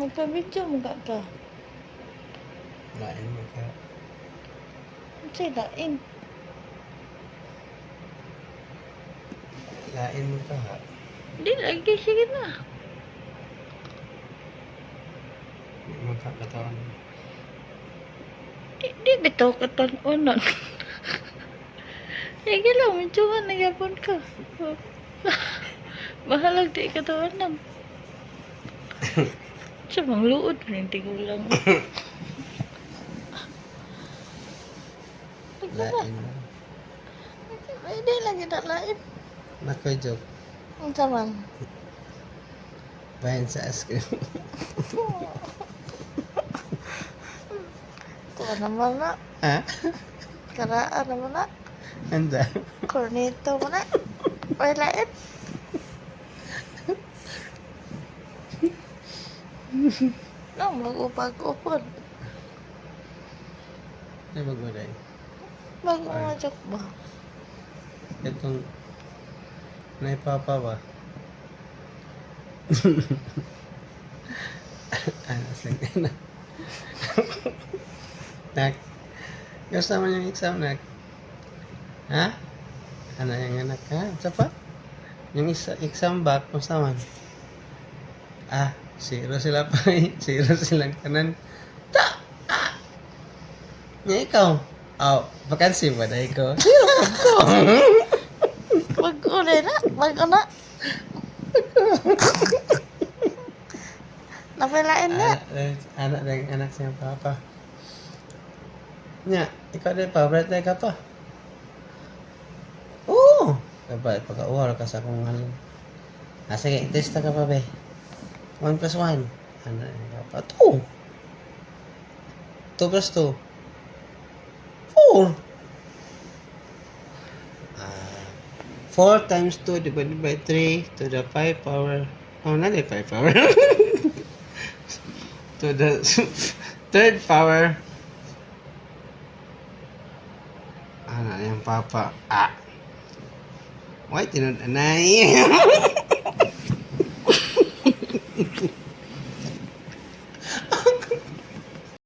Nagpa-video mo ka. Lain mo ka. Say lain. Lain mo ka ha. Di lagi, sige na. Di mo ka katawan. Di bitaw ka tanunan. Sige lang, medyo nga nagyapon ka. Bahalag di ka tawanan. Sa mga luod, hindi ko lang. Lain mo. Hindi lang kita lain. Nakoy joke. Ang saman. Bayan sa ice cream. Ito naman na. Ha? Karaan naman na. Anda. Cornito mo na. Ay lain. No, mag-upag-upon. Ano magulay? Mag-umadyak ba? Itong naipapa ba? Ano sige na. Nak. Gusto naman yung exam, Nak? Ha? Ano yung anak ha? Isa pa? Yung exam back, kung naman? Ah, zero sila pa eh. Zero silang kanan. Ta! Ah! Nga ikaw? Oh, vakansi ba na ikaw? Zero pa ko! Mag-uli na. Mag-una. Napilain na. Anak siya papa. Nya, ikaw din favorite na ka pa. Oo! Kapag pagka-uwar ka sa kung halin. Ah, sige, testa ka pa be. 1 plus 1. Ano ka pa? 2. 2 plus 2. 4. 4 times 2 divided by 3 to the 5 power. Oh, not the 5 power. To the third power. Ano yung papa? Ah. Why tinod anay?